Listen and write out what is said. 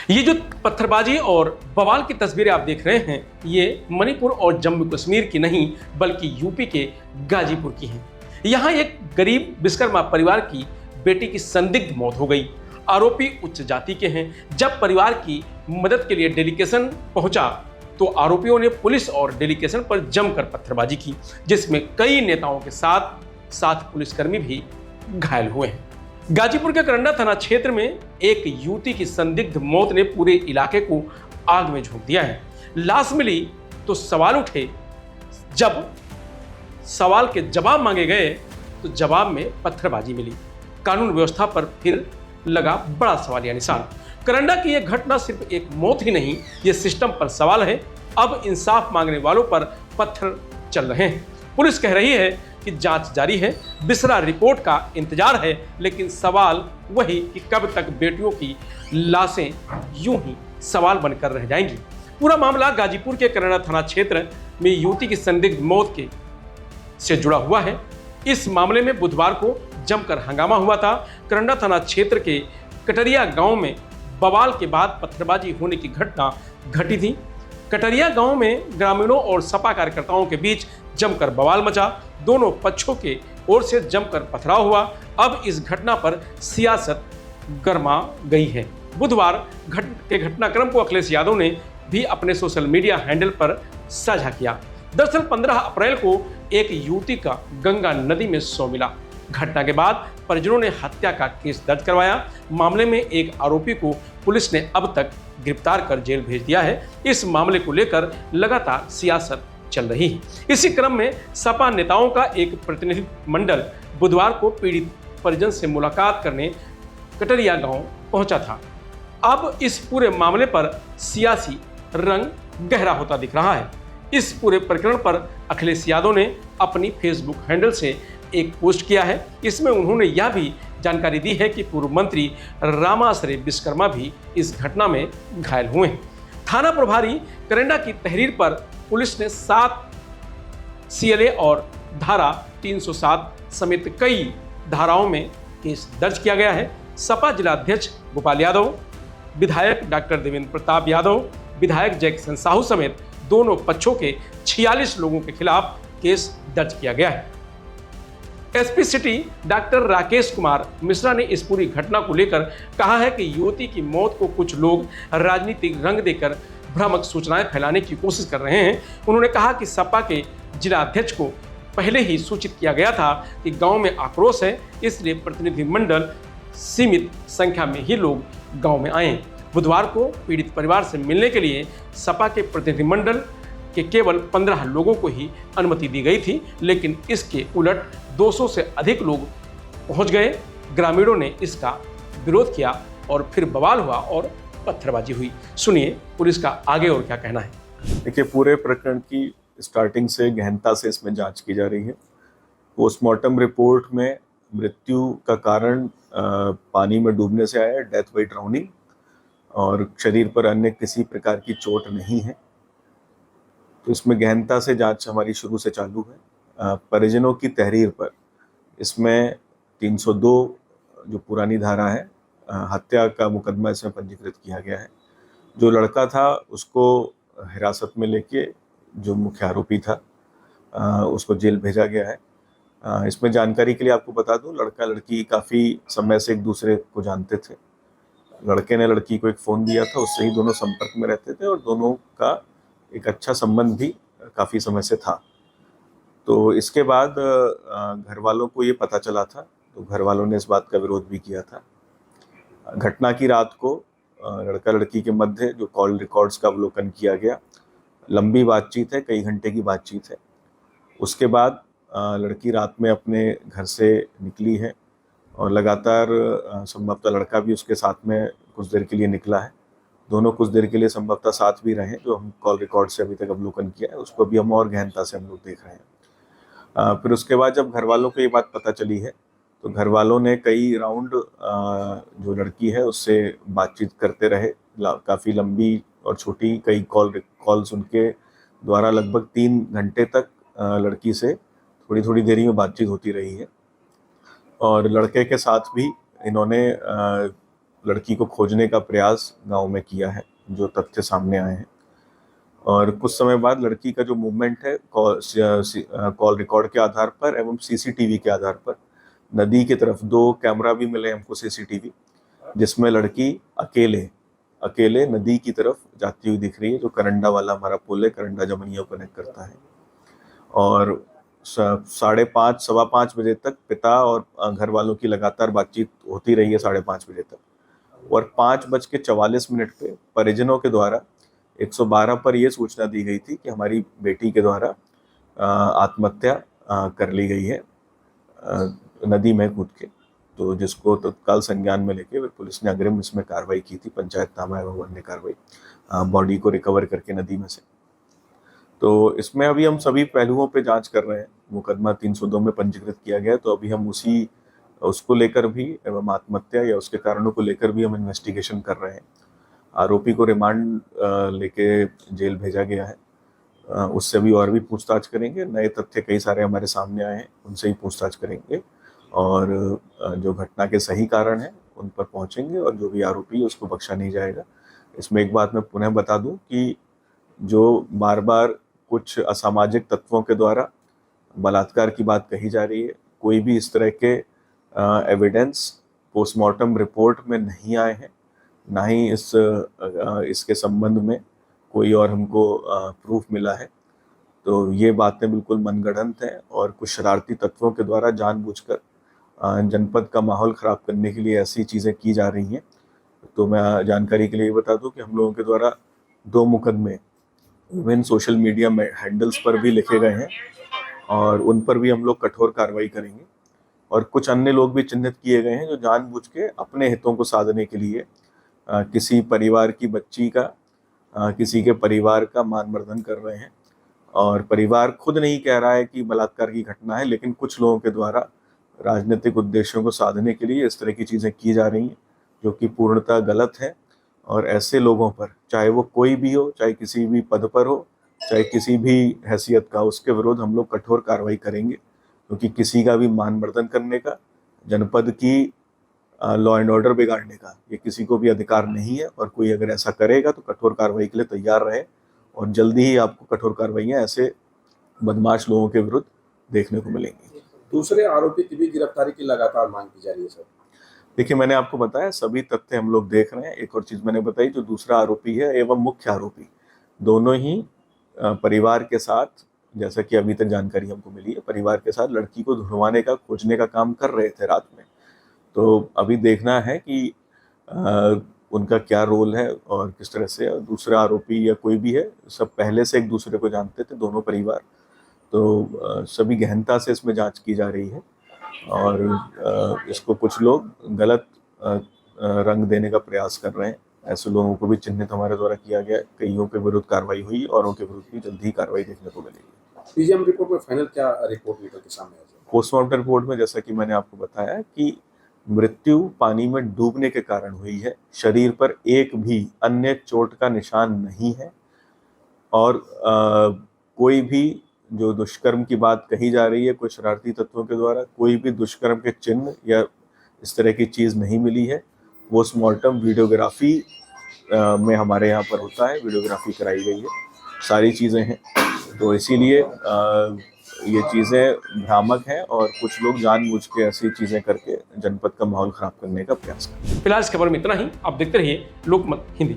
ये जो पत्थरबाजी और बवाल की तस्वीरें आप देख रहे हैं, ये मणिपुर और जम्मू कश्मीर की नहीं बल्कि यूपी के गाजीपुर की हैं। यहाँ एक गरीब विश्वकर्मा परिवार की बेटी की संदिग्ध मौत हो गई। आरोपी उच्च जाति के हैं। जब परिवार की मदद के लिए डेलीगेशन पहुंचा तो आरोपियों ने पुलिस और डेलीगेशन पर जमकर पत्थरबाजी की, जिसमें कई नेताओं के साथ साथ पुलिसकर्मी भी घायल हुए हैं। गाजीपुर के करंडा थाना क्षेत्र में एक युवती की संदिग्ध मौत ने पूरे इलाके को आग में झोंक दिया है। लाश मिली तो सवाल उठे। जब सवाल के जवाब मांगे गए तो जवाब में पत्थरबाजी मिली। कानून व्यवस्था पर फिर लगा बड़ा सवालिया निशान। करंडा की यह घटना सिर्फ एक मौत ही नहीं, यह सिस्टम पर सवाल है। अब इंसाफ मांगने वालों पर पत्थर चल रहे हैं। पुलिस कह रही है कि जांच जारी है, बिसरा रिपोर्ट का इंतजार है, लेकिन सवाल वही कि कब तक बेटियों की लाशें यूं ही सवाल बनकर रह जाएंगी। पूरा मामला गाजीपुर के करंडा थाना क्षेत्र में युवती की संदिग्ध मौत से जुड़ा हुआ है। इस मामले में बुधवार को जमकर हंगामा हुआ था। करंडा थाना क्षेत्र के कटरिया गांव में बवाल के बाद पत्थरबाजी होने की घटना घटी थी। कटरिया गांव में ग्रामीणों और सपा कार्यकर्ताओं के बीच जमकर बवाल मचा। दोनों पक्षों के ओर से जमकर पथराव हुआ। अब इस घटना पर सियासत गर्मा गई है। बुधवार के घटनाक्रम को अखिलेश यादव ने भी अपने सोशल मीडिया हैंडल पर साझा किया। दरअसल 15 अप्रैल को एक युवती का गंगा नदी में शव मिला। घटना के बाद परिजनों ने हत्या का केस दर्ज करवाया। मामले में एक आरोपी को पुलिस ने अब तक गिरफ्तार कर जेल भेज दिया है। इस मामले को लेकर लगातार सियासत चल रही है। इसी क्रम में सपा नेताओं का एक प्रतिनिधि मंडल बुधवार को पीड़ित परिजन से मुलाकात करने कटरिया गांव पहुंचा था। अब इस पूरे मामले पर सियासी रंग गहरा होता दिख रहा है। इस पूरे प्रकरण पर अखिलेश यादव ने अपनी फेसबुक हैंडल से एक पोस्ट किया है। इसमें उन्होंने यह भी जानकारी दी है कि पूर्व मंत्री रामाश्रय विश्वकर्मा भी इस घटना में घायल हुए हैं। थाना प्रभारी करंडा की तहरीर पर पुलिस ने 7 CLA और धारा 307 समेत कई धाराओं में केस दर्ज किया गया है। सपा जिला अध्यक्ष गोपाल यादव, विधायक डॉक्टर देवेंद्र प्रताप यादव, विधायक जयकिशन साहू समेत दोनों पक्षों के 46 लोगों के खिलाफ केस दर्ज किया गया है। SP city doctor Rakesh Kumar Mishra ने इस पूरी घटना को लेकर कहा है कि युवती की मौत को कुछ लोग राजनीतिक रंग देकर भ्रामक सूचनाएं फैलाने की कोशिश कर रहे हैं। उन्होंने कहा कि सपा के जिला अध्यक्ष को पहले ही सूचित किया गया था कि गांव में आक्रोश है, इसलिए प्रतिनिधिमंडल सीमित संख्या में ही लोग गांव में आए। बुधवार को पीड़ित परिवार से मिलने के लिए सपा के प्रतिनिधिमंडल के केवल 15 लोगों को ही अनुमति दी गई थी, लेकिन इसके उलट 200 से अधिक लोग पहुंच गए। ग्रामीणों ने इसका विरोध किया और फिर बवाल हुआ और पत्थरबाजी हुई। सुनिए पुलिस का आगे और क्या कहना है। देखिए, पूरे प्रकरण की स्टार्टिंग से गहनता से इसमें जांच की जा रही है। पोस्टमार्टम रिपोर्ट में मृत्यु का कारण पानी में डूबने से आया है, डेथ बाय ड्राउनिंग, और शरीर पर अन्य किसी प्रकार की चोट नहीं है। तो इसमें गहनता से जांच हमारी शुरू से चालू है। परिजनों की तहरीर पर इसमें 302 जो पुरानी धारा है, हत्या का मुकदमा इसमें पंजीकृत किया गया है। जो लड़का था उसको हिरासत में लेके जो मुख्य आरोपी था उसको जेल भेजा गया है। इसमें जानकारी के लिए आपको बता दूं, लड़का लड़की काफ़ी समय से एक दूसरे को जानते थे। लड़के ने लड़की को एक फ़ोन दिया था, उससे ही दोनों संपर्क में रहते थे और दोनों का एक अच्छा संबंध भी काफ़ी समय से था। तो इसके बाद घर वालों को ये पता चला था, तो घर वालों ने इस बात का विरोध भी किया था। घटना की रात को लड़का लड़की के मध्य जो कॉल रिकॉर्ड्स का अवलोकन किया गया, लंबी बातचीत है, कई घंटे की बातचीत है। उसके बाद लड़की रात में अपने घर से निकली है और लगातार संभवतः लड़का भी उसके साथ में कुछ देर के लिए निकला है। दोनों कुछ देर के लिए संभवतः साथ भी रहे। जो हम कॉल रिकॉर्ड से अभी तक अवलोकन किया है उसको भी हम और गहनता से हम लोग देख रहे हैं। फिर उसके बाद जब घर वालों को ये बात पता चली है तो घर वालों ने कई राउंड जो लड़की है उससे बातचीत करते रहे। काफ़ी लंबी और छोटी कई कॉल्स उनके द्वारा लगभग 3 घंटे तक लड़की से थोड़ी थोड़ी देरी में बातचीत होती रही है। और लड़के के साथ भी इन्होंने लड़की को खोजने का प्रयास गांव में किया है, जो तथ्य सामने आए हैं। और कुछ समय बाद लड़की का जो मूवमेंट है कॉल रिकॉर्ड के आधार पर एवं सीसीटीवी के आधार पर, नदी की तरफ 2 कैमरा भी मिले हमको सीसीटीवी, जिसमें लड़की अकेले नदी की तरफ जाती हुई दिख रही है, जो करंडा वाला हमारा पुल है, करंडा जमनिया को कनेक्ट करता है। और 5:30 सवा 5 बजे तक पिता और घर वालों की लगातार बातचीत होती रही है 5:30 बजे तक। और 5:44 पे परिजनों के द्वारा 112 पर यह सूचना दी गई थी कि हमारी बेटी के द्वारा आत्महत्या कर ली गई है नदी में कूद के। तो जिसको तत्काल संज्ञान में लेके पुलिस ने अग्रिम इसमें कार्रवाई की थी, पंचायतनामा एवं अन्य कार्रवाई, बॉडी को रिकवर करके नदी में से। तो इसमें अभी हम सभी पहलुओं पे जांच कर रहे हैं। मुकदमा 302 में पंजीकृत किया गया, तो अभी हम उसको लेकर भी एवं आत्महत्या या उसके कारणों को लेकर भी हम इन्वेस्टिगेशन कर रहे हैं। आरोपी को रिमांड लेके जेल भेजा गया है। उससे भी और भी पूछताछ करेंगे। नए तथ्य कई सारे हमारे सामने आए हैं, उनसे ही पूछताछ करेंगे और जो घटना के सही कारण हैं उन पर पहुंचेंगे, और जो भी आरोपी है उसको बख्शा नहीं जाएगा। इसमें एक बात मैं पुनः बता दूं कि जो बार बार कुछ असामाजिक तत्वों के द्वारा बलात्कार की बात कही जा रही है, कोई भी इस तरह के एविडेंस पोस्टमार्टम रिपोर्ट में नहीं आए हैं, ना ही इसके संबंध में कोई और हमको प्रूफ मिला है। तो ये बातें बिल्कुल मनगढ़ंत हैं और कुछ शरारती तत्वों के द्वारा जानबूझकर जनपद का माहौल ख़राब करने के लिए ऐसी चीज़ें की जा रही हैं। तो मैं जानकारी के लिए बता दूं कि हम लोगों के द्वारा 2 मुकदमे विभिन्न सोशल मीडिया में हैंडल्स पर भी लिखे गए हैं और उन पर भी हम लोग कठोर कार्रवाई करेंगे। और कुछ अन्य लोग भी चिन्हित किए गए हैं जो जानबूझ के अपने हितों को साधने के लिए किसी परिवार की बच्ची का, किसी के परिवार का मानमर्दन कर रहे हैं। और परिवार खुद नहीं कह रहा है कि बलात्कार की घटना है, लेकिन कुछ लोगों के द्वारा राजनीतिक उद्देश्यों को साधने के लिए इस तरह की चीज़ें की जा रही हैं, जो कि पूर्णतः गलत है। और ऐसे लोगों पर, चाहे वो कोई भी हो, चाहे किसी भी पद पर हो, चाहे किसी भी हैसियत का, उसके विरुद्ध हम लोग कठोर कार्रवाई करेंगे, क्योंकि किसी का भी मानमर्दन करने का, जनपद की लॉ एंड ऑर्डर बिगाड़ने का ये किसी को भी अधिकार नहीं है। और कोई अगर ऐसा करेगा तो कठोर कार्रवाई के लिए तैयार रहे, और जल्दी ही आपको कठोर कार्रवाइयाँ ऐसे बदमाश लोगों के विरुद्ध देखने को मिलेंगी। दूसरे आरोपी की भी गिरफ्तारी की लगातार मांग की जा रही है सर। देखिए, मैंने आपको बताया सभी तथ्य हम लोग देख रहे हैं। एक और चीज़ मैंने बताई, जो दूसरा आरोपी है एवं मुख्य आरोपी दोनों ही परिवार के साथ, जैसा कि अभी तक जानकारी हमको मिली है, परिवार के साथ लड़की को ढूंढवाने का, खोजने का काम कर रहे थे रात में। तो अभी देखना है कि उनका क्या रोल है और किस तरह से। दूसरा आरोपी या कोई भी है, सब पहले से एक दूसरे को जानते थे, दोनों परिवार। तो सभी गहनता से इसमें जांच की जा रही है और इसको कुछ लोग गलत रंग देने का प्रयास कर रहे हैं। ऐसे लोगों को भी चिन्हित हमारे द्वारा किया गया, कईयों के विरुद्ध कार्रवाई हुई, औरों के विरुद्ध भी जल्द ही कार्रवाई देखने को मिलेगी। पीजीएम रिपोर्ट में फाइनल क्या रिपोर्ट निकल के सामने आई? पोस्टमार्टम रिपोर्ट में जैसा कि मैंने आपको बताया कि मृत्यु पानी में डूबने के कारण हुई है, शरीर पर एक भी अन्य चोट का निशान नहीं है, और कोई भी जो दुष्कर्म की बात कही जा रही है कुछ शरारती तत्वों के द्वारा, कोई भी दुष्कर्म के चिन्ह या इस तरह की चीज़ नहीं मिली है। पोस्टमार्टम वीडियोग्राफी में हमारे यहाँ पर होता है, वीडियोग्राफी कराई गई है, सारी चीज़ें हैं। तो इसीलिए ये चीज़ें भ्रामक हैं और कुछ लोग जानबूझ के ऐसी चीज़ें करके जनपद का माहौल ख़राब करने का प्रयास करते हैं। फिलहाल इस खबर में इतना ही। आप देखते रहिए लोकमत हिंदी।